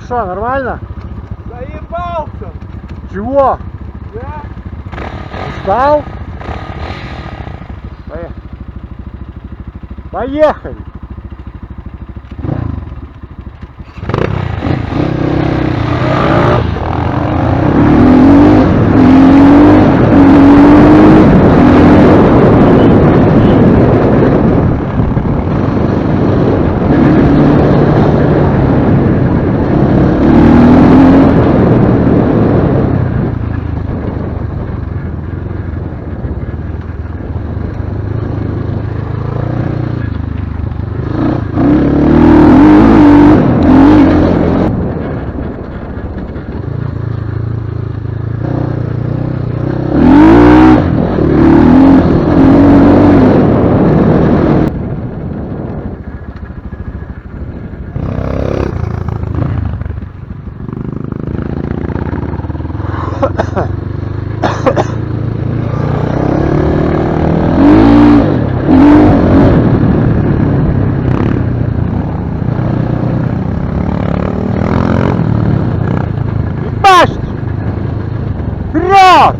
что, нормально? Заебался! Чего? Да? Устал? Поехали! Вперед!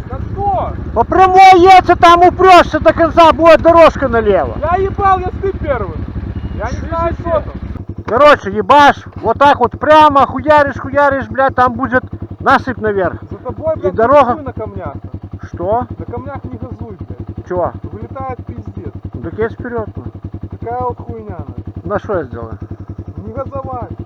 Да что? По прямой едься, там упрешься до конца, будет дорожка налево. Я ебал, если ты первый. Я не знаю, что там. Короче, ебашь, вот так вот прямо, хуяришь, блядь, там будет насыпь наверх. За тобой, блядь, И дорога... на камнях. Что? На камнях не газуй, блядь. Чего? Вылетает пиздец. Ну так едь вперед. Ну. Такая вот хуйня. На что я сделаю? Не газовать.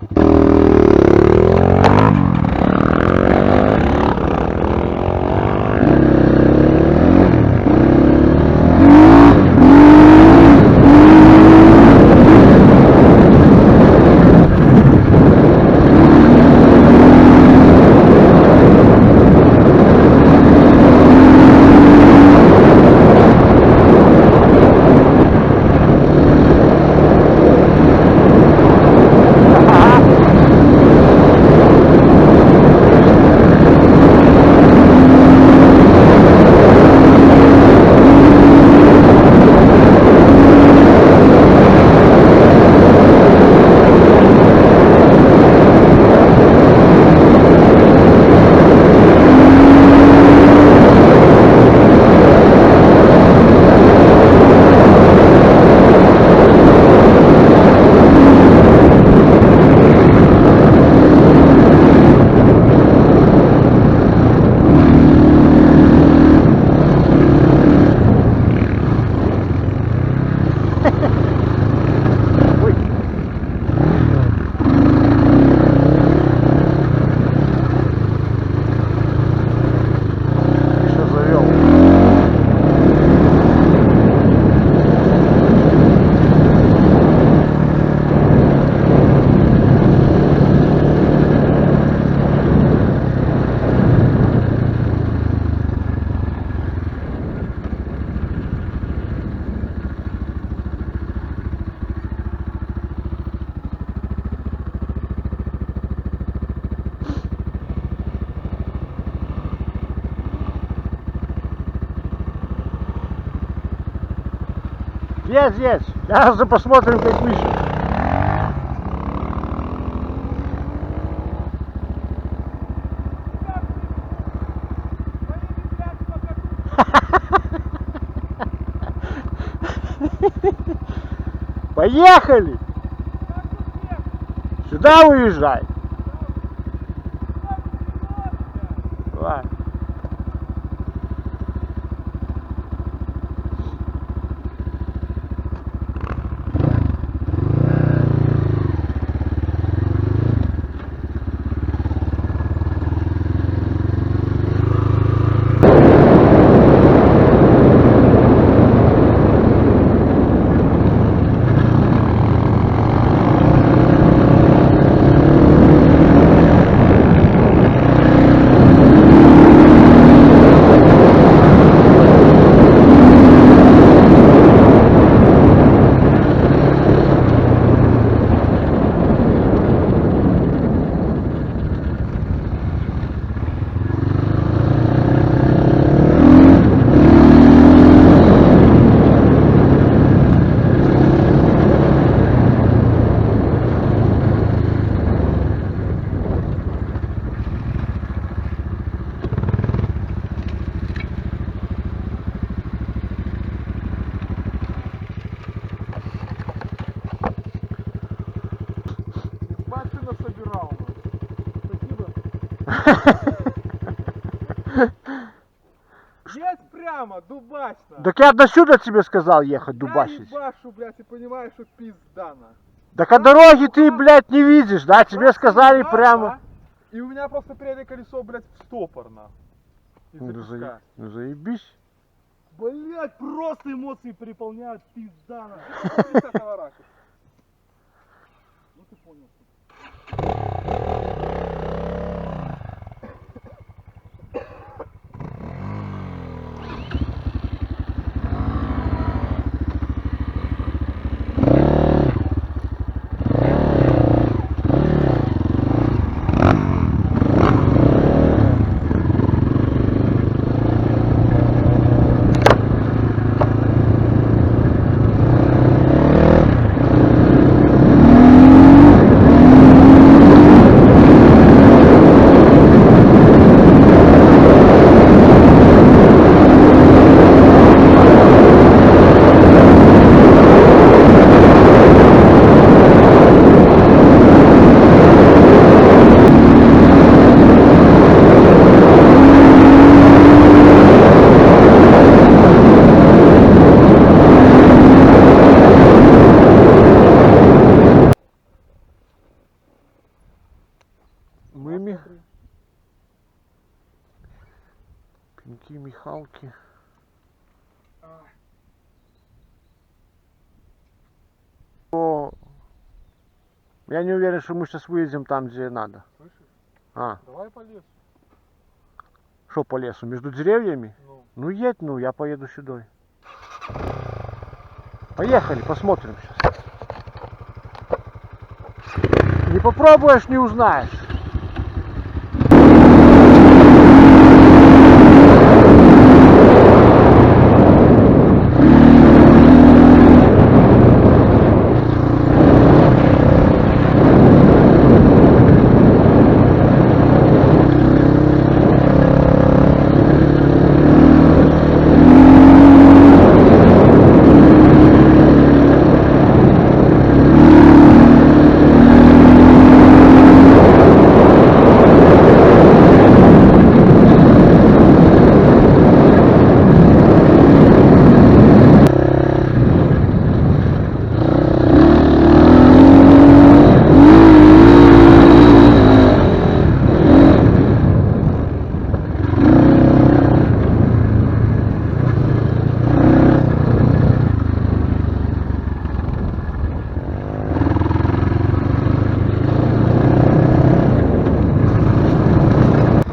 Здесь. Сейчас посмотрим, как выше. Поехали! Сюда уезжай. Давай. прямо, дубачно. Так я до сюда тебе сказал ехать, Я дубасить. ебашу, блядь, и понимаю, что пизда на. Так а дороги ты, блядь, не видишь, да? Тебе Просто сказали ебать, прямо. а? И у меня просто переднее колесо, блядь, в стопор, на. Из-за песка. Ну заебись. Блядь, просто эмоции переполняют, пизда на. Ну, с этого ракурса. Ну ты понял. Мыми. Пеньки, Михалки. О, я не уверен, что мы сейчас выедем там, где надо. Слышишь? А, Давай по лесу. что по лесу? Между деревьями? Ну. Ну едь, ну, я поеду сюда. Поехали, посмотрим сейчас. Не попробуешь, не узнаешь.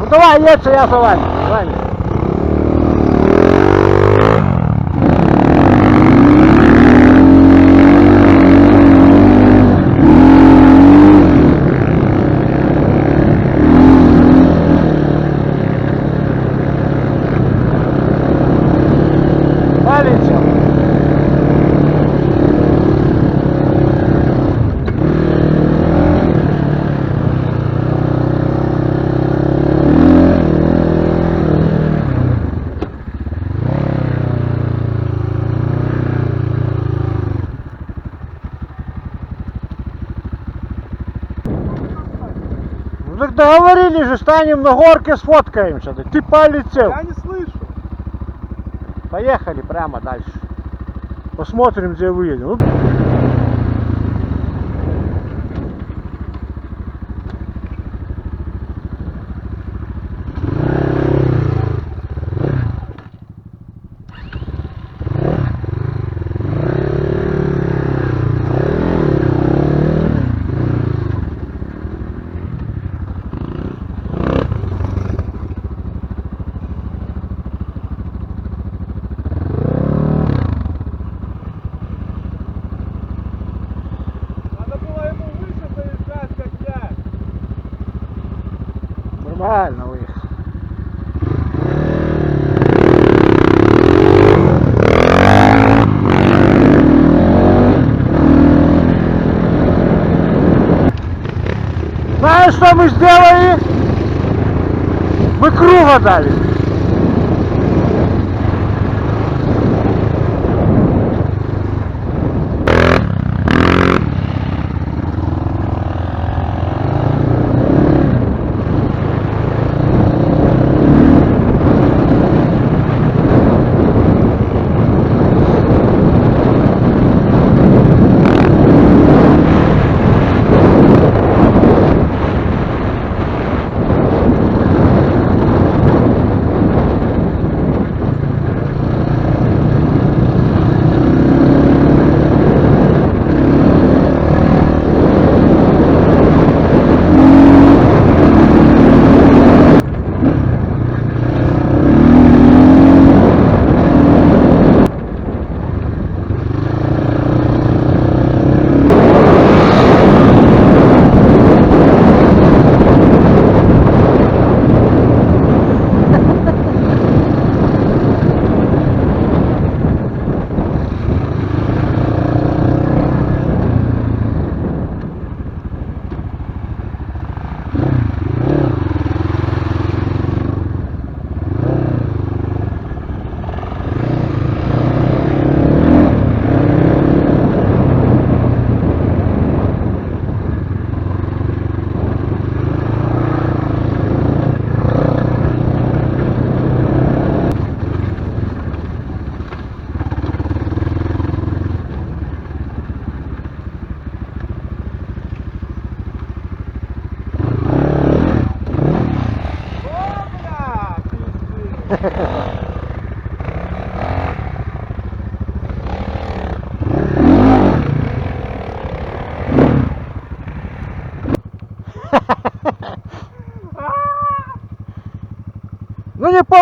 Давай, едь, я за вами. Ваня. Полетел. Ну так договорились же, станем на горке, сфоткаемся. Да ты полетел. Я не слышу. Поехали прямо дальше. Посмотрим, где выедем. Ну, Надо было ему выше заезжать, как я. нормально выехал. Знаешь, что мы сделали? Мы круга дали.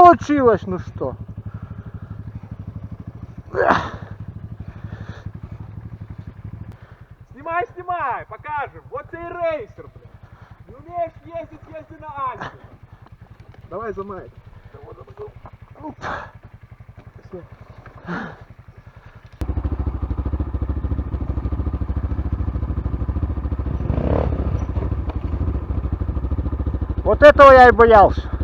получилось, ну что? Снимай, снимай, покажем. Вот ты и рейсер, блядь. Не умеешь ездить, езди на Альфе. Давай за майк. Вот этого я и боялся.